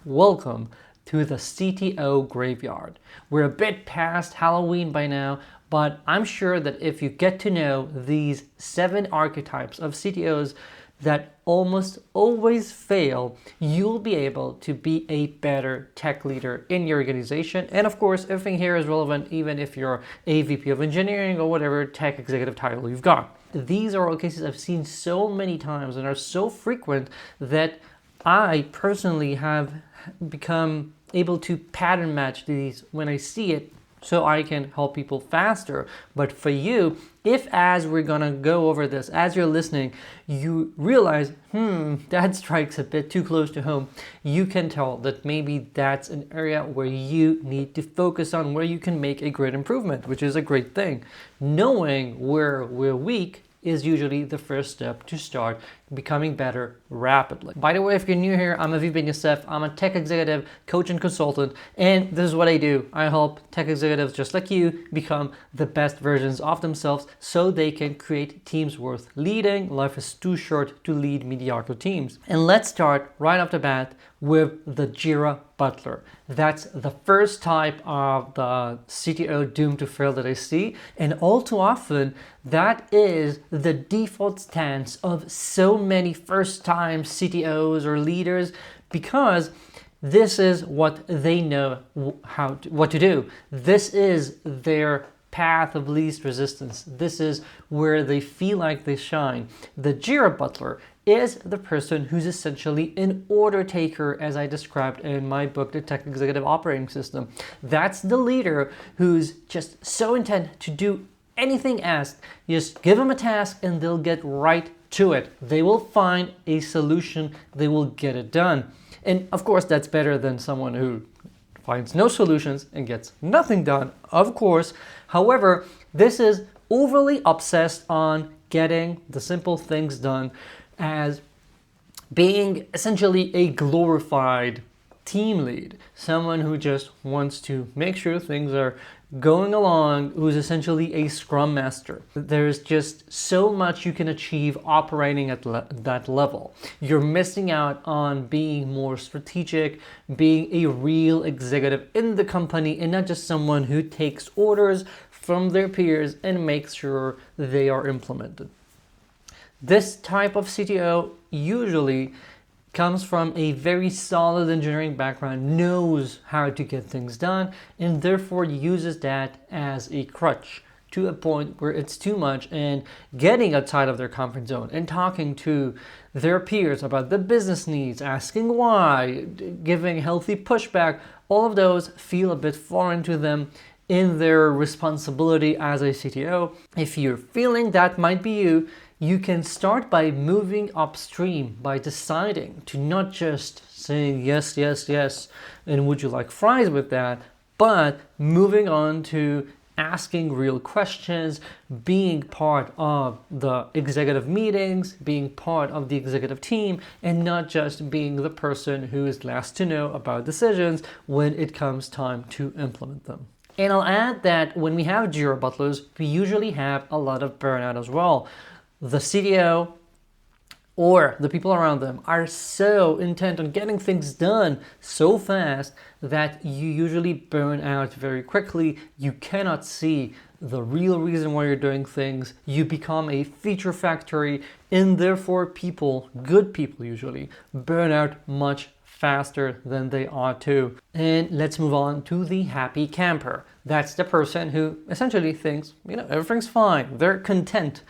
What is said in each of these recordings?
welcome to the CTO graveyard. We're a bit past Halloween by now, but I'm sure that if you get to know these 7 archetypes of CTOs that almost always fail, you'll be able to be a better tech leader in your organization. And of course, everything here is relevant even if you're a VP of engineering or whatever tech executive title you've got. These are all cases I've seen so many times and are so frequent that I personally have become able to pattern match these when I see it so I can help people faster. But for you, if as we're gonna go over this, as you're listening, you realize, that strikes a bit too close to home, you can tell that maybe that's an area where you need to focus on, where you can make a great improvement, which is a great thing. Knowing where we're weak is usually the first step to start becoming better rapidly. By the way, if you're new here, I'm Ivory Ben-Yosef. I'm a tech executive, coach and consultant, and this is what I do. I help tech executives just like you become the best versions of themselves so they can create teams worth leading. Life is too short to lead mediocre teams. And let's start right off the bat with the Jira Butler. That's the first type of the CTO doomed to fail that I see, and all too often that is the default stance of so many first-time CTOs or leaders, because this is what they know what to do. This is their path of least resistance. This is where they feel like they shine. The Jira Butler is the person who's essentially an order taker, as I described in my book, The Tech Executive Operating System. That's the leader who's just so intent to do anything asked. Just give them a task and they'll get right to it. They will find a solution. They will get it done. And of course, that's better than someone who finds no solutions and gets nothing done, of course. However, this is overly obsessed on getting the simple things done as being essentially a glorified team lead, someone who just wants to make sure things are going along, who's essentially a scrum master. There's just so much you can achieve operating at that level. You're missing out on being more strategic, being a real executive in the company, and not just someone who takes orders from their peers and makes sure they are implemented. This type of CTO usually comes from a very solid engineering background, knows how to get things done, and therefore uses that as a crutch to a point where it's too much, and getting outside of their comfort zone and talking to their peers about the business needs, asking why, giving healthy pushback, all of those feel a bit foreign to them in their responsibility as a CTO. If you're feeling that might be you, you can start by moving upstream, by deciding to not just saying yes, yes, yes, and would you like fries with that, but moving on to asking real questions, being part of the executive meetings, being part of the executive team, and not just being the person who is last to know about decisions when it comes time to implement them. And I'll add that when we have Jira Butlers, we usually have a lot of burnout as well. The CTO or the people around them are so intent on getting things done so fast that you usually burn out very quickly. You cannot see the real reason why you're doing things. You become a feature factory, and therefore people, good people usually, burn out much faster than they ought to. And let's move on to the happy camper. That's the person who essentially thinks, everything's fine. They're content.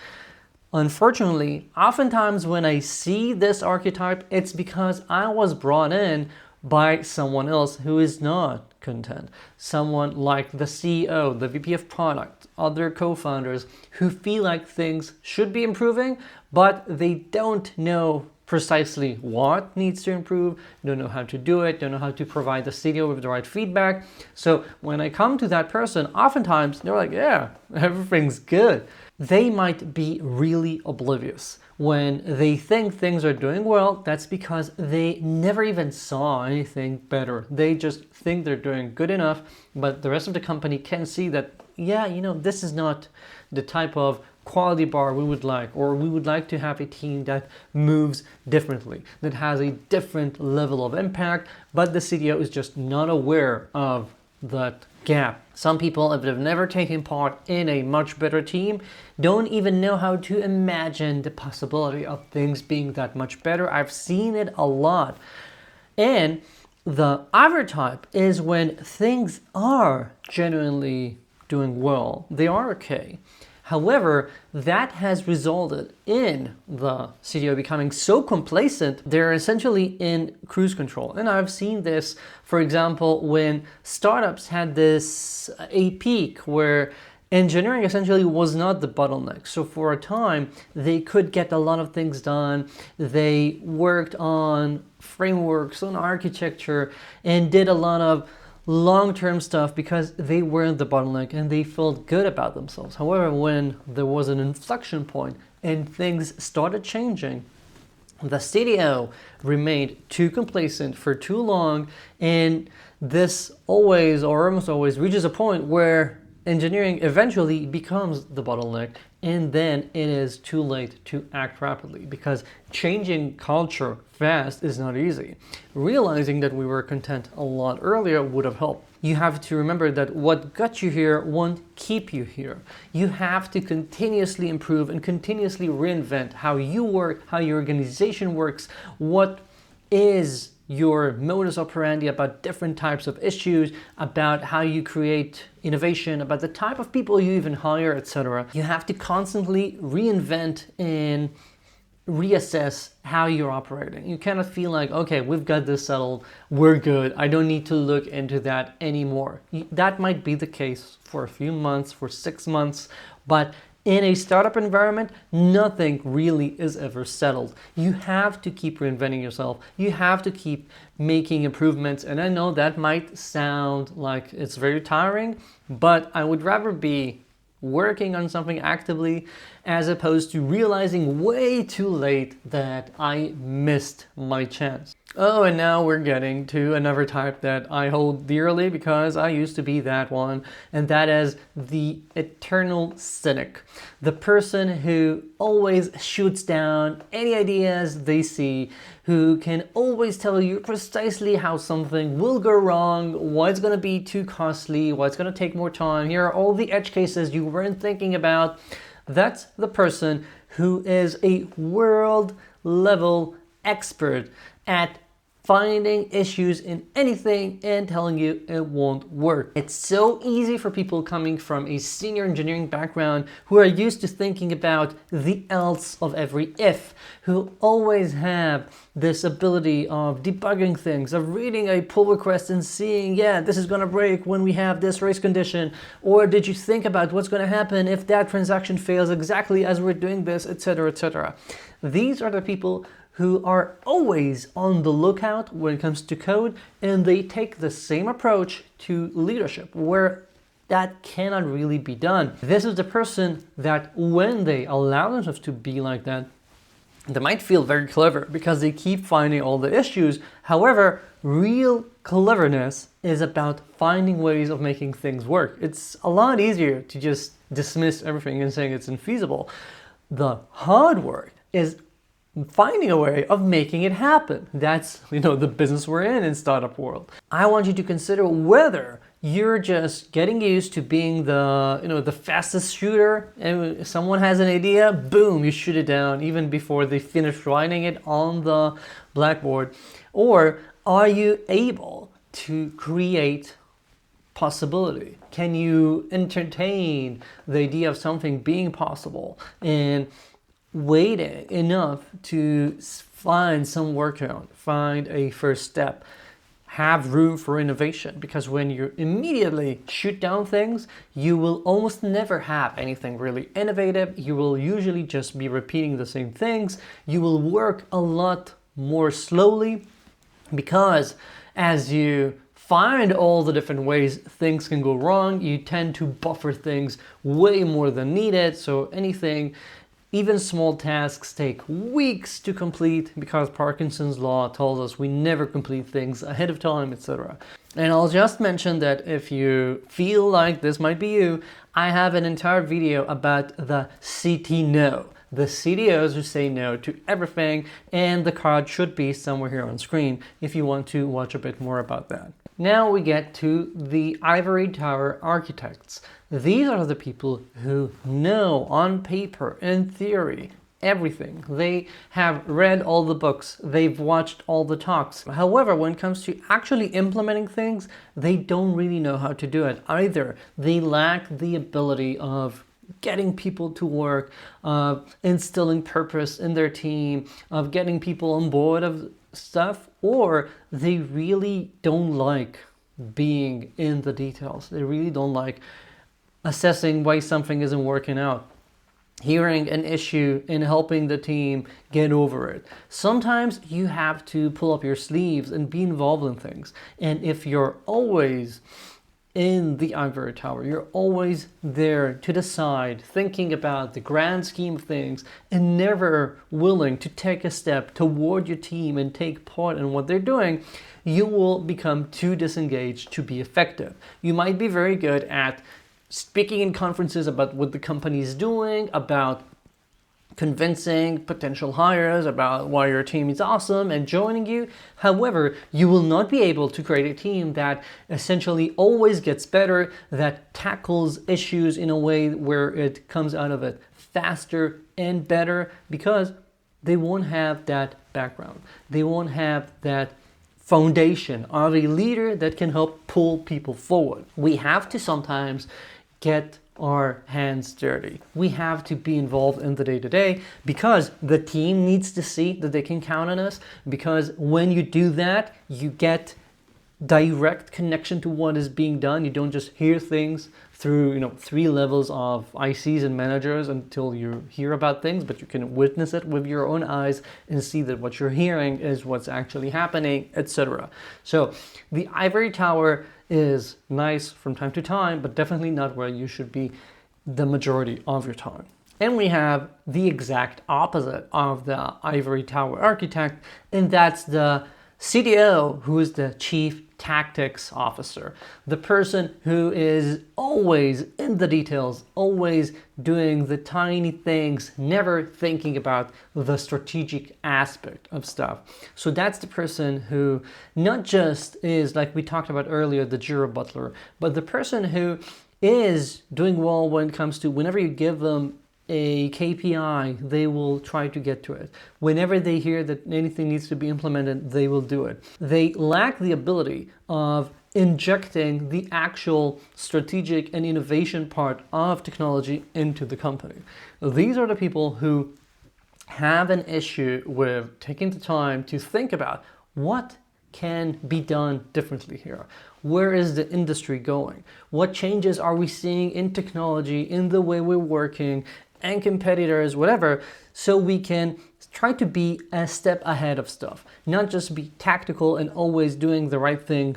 Unfortunately, oftentimes when I see this archetype, it's because I was brought in by someone else who is not content. Someone like the CEO, the VP of product, other co-founders who feel like things should be improving, but they don't know precisely what needs to improve, don't know how to do it, don't know how to provide the CTO with the right feedback. So when I come to that person, oftentimes they're like, yeah, everything's good. They might be really oblivious. When they think things are doing well, that's because they never even saw anything better. They just think they're doing good enough, but the rest of the company can see that, this is not the type of quality bar we would like, or we would like to have a team that moves differently, that has a different level of impact, but the CTO is just not aware of that gap. Some people, if they've never taken part in a much better team, don't even know how to imagine the possibility of things being that much better. I've seen it a lot. And the Ivory type is when things are genuinely doing well, they are okay. However, that has resulted in the CTO becoming so complacent, they're essentially in cruise control. And I've seen this, for example, when startups had a peak where engineering essentially was not the bottleneck. So for a time, they could get a lot of things done. They worked on frameworks, on architecture, and did a lot of long-term stuff because they weren't the bottleneck and they felt good about themselves. However, when there was an inflection point and things started changing, the CTO remained too complacent for too long, and this always or almost always reaches a point where engineering eventually becomes the bottleneck, and then it is too late to act rapidly, because changing culture fast is not easy. Realizing that we were content a lot earlier would have helped. You have to remember that what got you here won't keep you here. You have to continuously improve and continuously reinvent how you work, how your organization works, what is your modus operandi about different types of issues, about how you create innovation, about the type of people you even hire, etc. You have to constantly reinvent and reassess how you're operating. You cannot feel like, okay, we've got this settled, we're good, I don't need to look into that anymore. That might be the case for a few months, for 6 months, but in a startup environment, nothing really is ever settled. You have to keep reinventing yourself. You have to keep making improvements. And I know that might sound like it's very tiring, but I would rather be working on something actively as opposed to realizing way too late that I missed my chance. Oh, and now we're getting to another type that I hold dearly because I used to be that one, and that is the eternal cynic. The person who always shoots down any ideas they see, who can always tell you precisely how something will go wrong, why it's going to be too costly, why it's going to take more time. Here are all the edge cases you weren't thinking about. That's the person who is a world-level expert at finding issues in anything and telling you it won't work. It's so easy for people coming from a senior engineering background who are used to thinking about the else of every if, who always have this ability of debugging things, of reading a pull request and seeing, yeah, this is going to break when we have this race condition, or did you think about what's going to happen if that transaction fails exactly as we're doing this, etc., etc. These are the people who are always on the lookout when it comes to code, and they take the same approach to leadership, where that cannot really be done. This is the person that when they allow themselves to be like that, they might feel very clever because they keep finding all the issues. However, real cleverness is about finding ways of making things work. It's a lot easier to just dismiss everything and saying it's infeasible. The hard work is finding a way of making it happen. That's, the business we're in startup world. I want you to consider whether you're just getting used to being the fastest shooter, and if someone has an idea, boom, you shoot it down even before they finish writing it on the blackboard. Or are you able to create possibility? Can you entertain the idea of something being possible and waiting enough to find some workaround, find a first step, have room for innovation? Because when you immediately shoot down things, you will almost never have anything really innovative. You will usually just be repeating the same things. You will work a lot more slowly because as you find all the different ways things can go wrong, you tend to buffer things way more than needed. So anything Even small tasks take weeks to complete because Parkinson's law tells us we never complete things ahead of time, etc. And I'll just mention that if you feel like this might be you, I have an entire video about the CTO, the CTOs who say no to everything, and the card should be somewhere here on screen if you want to watch a bit more about that. Now we get to the Ivory Tower architects. These are the people who know on paper, in theory, everything. They have read all the books, they've watched all the talks. However, when it comes to actually implementing things, they don't really know how to do it either. They lack the ability of getting people to work, of instilling purpose in their team, of getting people on board of stuff, or they really don't like being in the details. They really don't like assessing why something isn't working out, hearing an issue and helping the team get over it. Sometimes you have to pull up your sleeves and be involved in things. And if you're always in the Ivory Tower, you're always there to the side, thinking about the grand scheme of things and never willing to take a step toward your team and take part in what they're doing, you will become too disengaged to be effective. You might be very good at speaking in conferences about what the company is doing, about convincing potential hires about why your team is awesome and joining you. However, you will not be able to create a team that essentially always gets better, that tackles issues in a way where it comes out of it faster and better, because they won't have that background. They won't have that foundation of a leader that can help pull people forward. We have to sometimes get our hands dirty. We have to be involved in the day-to-day because the team needs to see that they can count on us, because when you do that, you get direct connection to what is being done. You don't just hear things through 3 levels of ICs and managers until you hear about things, but you can witness it with your own eyes and see that what you're hearing is what's actually happening, etc. So the Ivory Tower is nice from time to time, but definitely not where you should be the majority of your time. And we have the exact opposite of the Ivory Tower architect, and that's the CTO, who is the Chief Tactics Officer, the person who is always in the details, always doing the tiny things, never thinking about the strategic aspect of stuff. So that's the person who not just is, like we talked about earlier, the Jira Butler, but the person who is doing well when it comes to whenever you give them a KPI, they will try to get to it. Whenever they hear that anything needs to be implemented, they will do it. They lack the ability of injecting the actual strategic and innovation part of technology into the company. These are the people who have an issue with taking the time to think about what can be done differently here. Where is the industry going? What changes are we seeing in technology, in the way we're working, and competitors, whatever, so we can try to be a step ahead of stuff, not just be tactical and always doing the right thing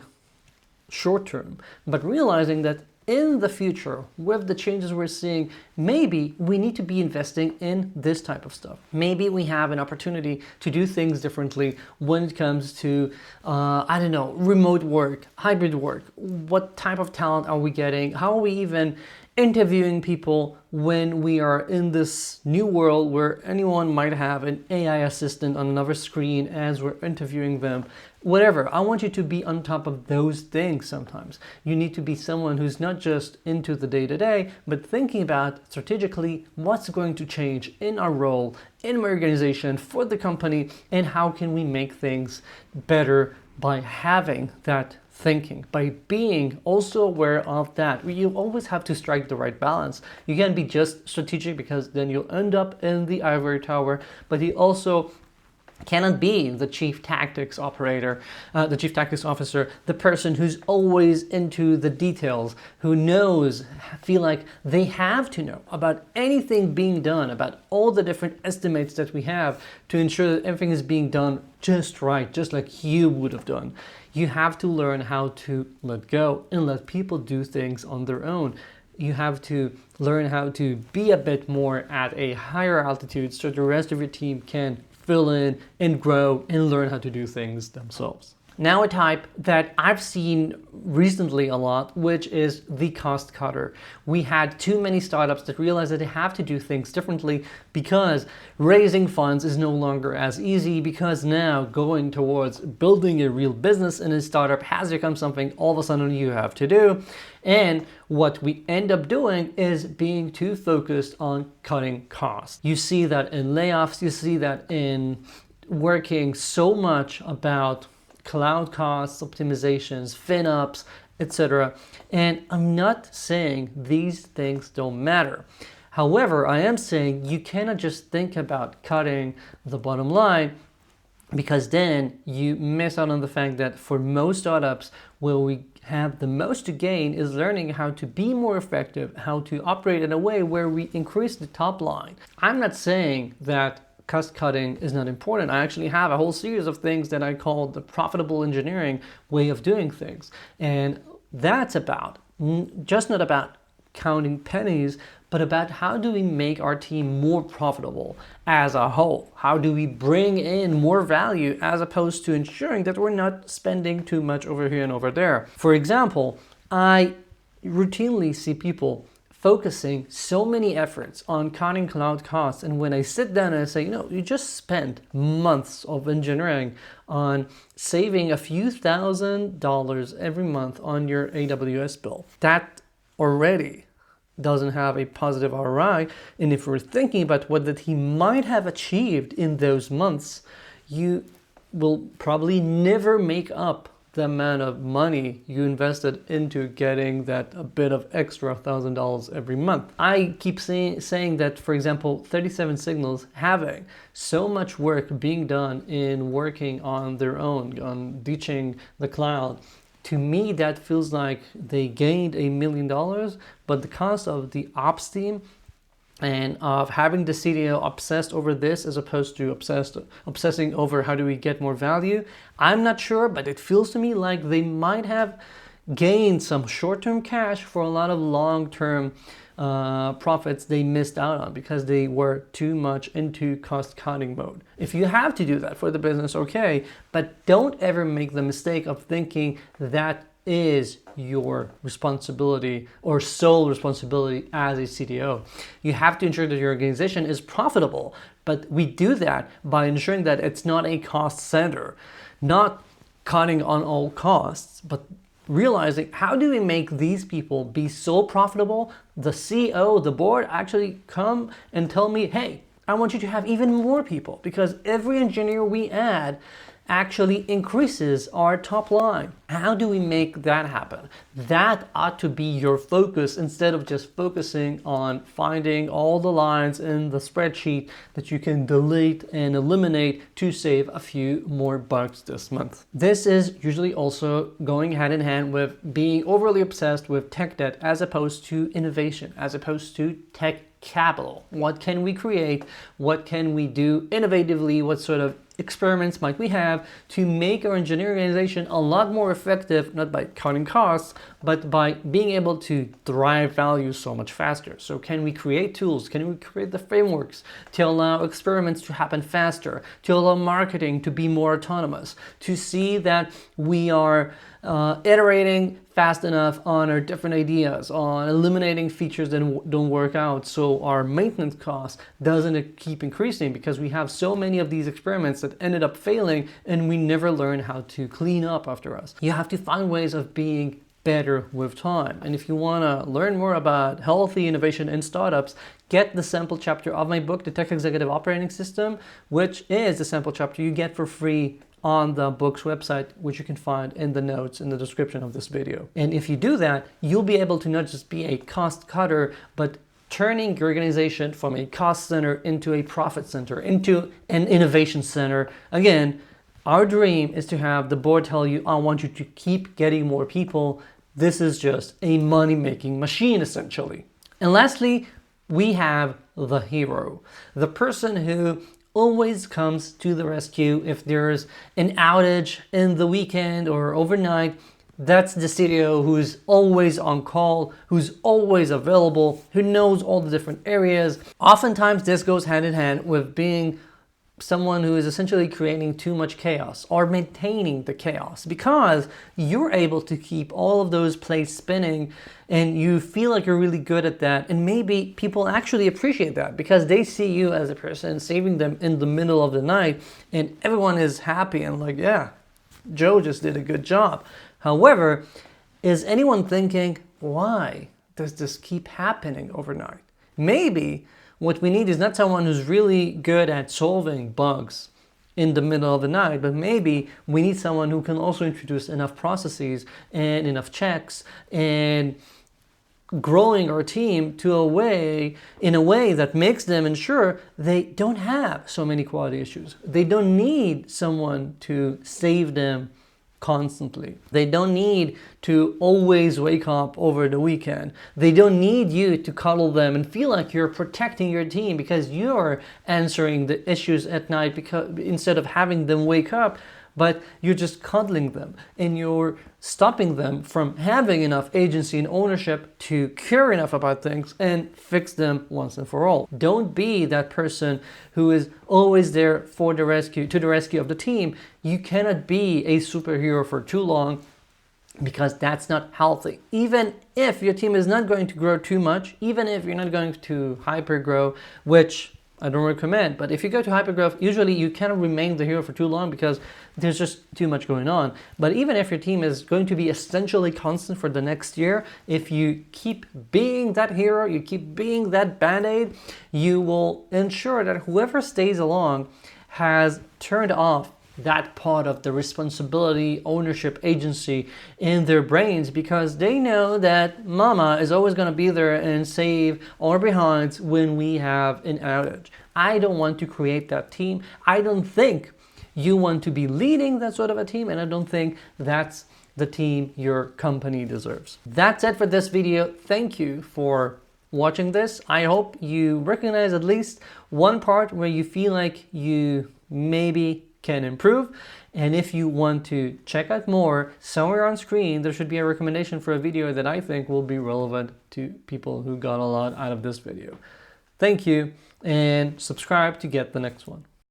short term, but realizing that in the future, with the changes we're seeing, maybe we need to be investing in this type of stuff. Maybe we have an opportunity to do things differently when it comes to, remote work, hybrid work. What type of talent are we getting? How are we even interviewing people when we are in this new world where anyone might have an AI assistant on another screen as we're interviewing them? Whatever. I want you to be on top of those things sometimes. You need to be someone who's not just into the day-to-day, but thinking about strategically what's going to change in our role, in my organization, for the company, and how can we make things better by having that thinking, by being also aware of that. You always have to strike the right balance. You can't be just strategic, because then you'll end up in the Ivory Tower, but you also cannot be the chief tactics officer, the person who's always into the details, who feel like they have to know about anything being done, about all the different estimates that we have to ensure that everything is being done just right, just like you would have done. You have to learn how to let go and let people do things on their own. you have to learn how to be a bit more at a higher altitude so the rest of your team can fill in and grow and learn how to do things themselves. Now a type that I've seen recently a lot, which is the cost cutter. We had too many startups that realized that they have to do things differently because raising funds is no longer as easy, because now going towards building a real business in a startup has become something all of a sudden you have to do. And what we end up doing is being too focused on cutting costs. You see that in layoffs, you see that in working so much about cloud costs, optimizations, FinOps, etc. And I'm not saying these things don't matter. However, I am saying you cannot just think about cutting the bottom line, because then you miss out on the fact that for most startups, where we have the most to gain is learning how to be more effective, how to operate in a way where we increase the top line. I'm not saying that cost cutting is not important. I actually have a whole series of things that I call the profitable engineering way of doing things. And that's about, just not about counting pennies, but about how do we make our team more profitable as a whole? How do we bring in more value as opposed to ensuring that we're not spending too much over here and over there? For example, I routinely see people focusing so many efforts on cutting cloud costs, and when I sit down and I say, you just spent months of engineering on saving a few $1,000s every month on your AWS bill, that already doesn't have a positive ROI. And if we're thinking about what that he might have achieved in those months, you will probably never make up the amount of money you invested into getting that a bit of extra $1,000 every month. I keep saying that, for example, 37 Signals having so much work being done in working on their own, on ditching the cloud, to me that feels like they gained $1 million, but the cost of the ops team and of having the CTO obsessed over this as opposed to obsessing over how do we get more value, I'm not sure, but it feels to me like they might have gained some short-term cash for a lot of long-term profits they missed out on because they were too much into cost-cutting mode. If you have to do that for the business, okay, but don't ever make the mistake of thinking that is your responsibility or sole responsibility as a CTO. You have to ensure that your organization is profitable, but we do that by ensuring that it's not a cost center, not cutting on all costs, but realizing how do we make these people be so profitable, the CEO, the board actually come and tell me, hey, I want you to have even more people, because every engineer we add actually increases our top line. How do we make that happen? That ought to be your focus instead of just focusing on finding all the lines in the spreadsheet that you can delete and eliminate to save a few more bucks this month. This is usually also going hand in hand with being overly obsessed with tech debt as opposed to innovation, as opposed to tech capital. What can we create? What can we do innovatively? What sort of experiments might we have to make our engineering organization a lot more effective, not by cutting costs, but by being able to drive value so much faster? So can we create tools? Can we create the frameworks to allow experiments to happen faster, to allow marketing to be more autonomous, to see that we are iterating fast enough on our different ideas, on eliminating features that don't work out, so our maintenance costs doesn't keep increasing because we have so many of these experiments that ended up failing and we never learn how to clean up after us. You have to find ways of being better with time. And if you want to learn more about healthy innovation in startups, get the sample chapter of my book, The Tech Executive Operating System, which is the sample chapter you get for free on the book's website, which you can find in the notes in the description of this video. And if you do that, you'll be able to not just be a cost cutter, but turning your organization from a cost center into a profit center, into an innovation center. Again, our dream is to have the board tell you, I want you to keep getting more people. This is just a money-making machine, essentially. And lastly, we have the hero, the person who always comes to the rescue if there's an outage in the weekend or overnight. That's the CTO who's always on call, who's always available, who knows all the different areas. Oftentimes this goes hand in hand with being someone who is essentially creating too much chaos or maintaining the chaos, because you're able to keep all of those plates spinning and you feel like you're really good at that. And maybe people actually appreciate that because they see you as a person saving them in the middle of the night, and everyone is happy and like, yeah, Joe just did a good job. However, is anyone thinking, why does this keep happening overnight? Maybe what we need is not someone who's really good at solving bugs in the middle of the night, but maybe we need someone who can also introduce enough processes and enough checks and growing our team in a way that makes them ensure they don't have so many quality issues. They don't need someone to save them constantly. They don't need to always wake up over the weekend. They don't need you to cuddle them and feel like you're protecting your team because you're answering the issues at night, because instead of having them wake up, but you're just cuddling them and you're stopping them from having enough agency and ownership to care enough about things and fix them once and for all. Don't be that person who is always there for the rescue, to the rescue of the team. You cannot be a superhero for too long, because that's not healthy. Even if your team is not going to grow too much, even if you're not going to hyper grow, which I don't recommend, but if you go to hypergrowth, usually you cannot remain the hero for too long because there's just too much going on. But even if your team is going to be essentially constant for the next year, if you keep being that hero, you keep being that band-aid, you will ensure that whoever stays along has turned off that part of the responsibility, ownership, agency in their brains, because they know that mama is always going to be there and save our behinds when we have an outage. I don't want to create that team. I don't think you want to be leading that sort of a team, and I don't think that's the team your company deserves. That's it for this video. Thank you for watching this. I hope you recognize at least one part where you feel like you maybe can improve. And if you want to check out more, somewhere on screen there should be a recommendation for a video that I think will be relevant to people who got a lot out of this video. Thank you, and subscribe to get the next one.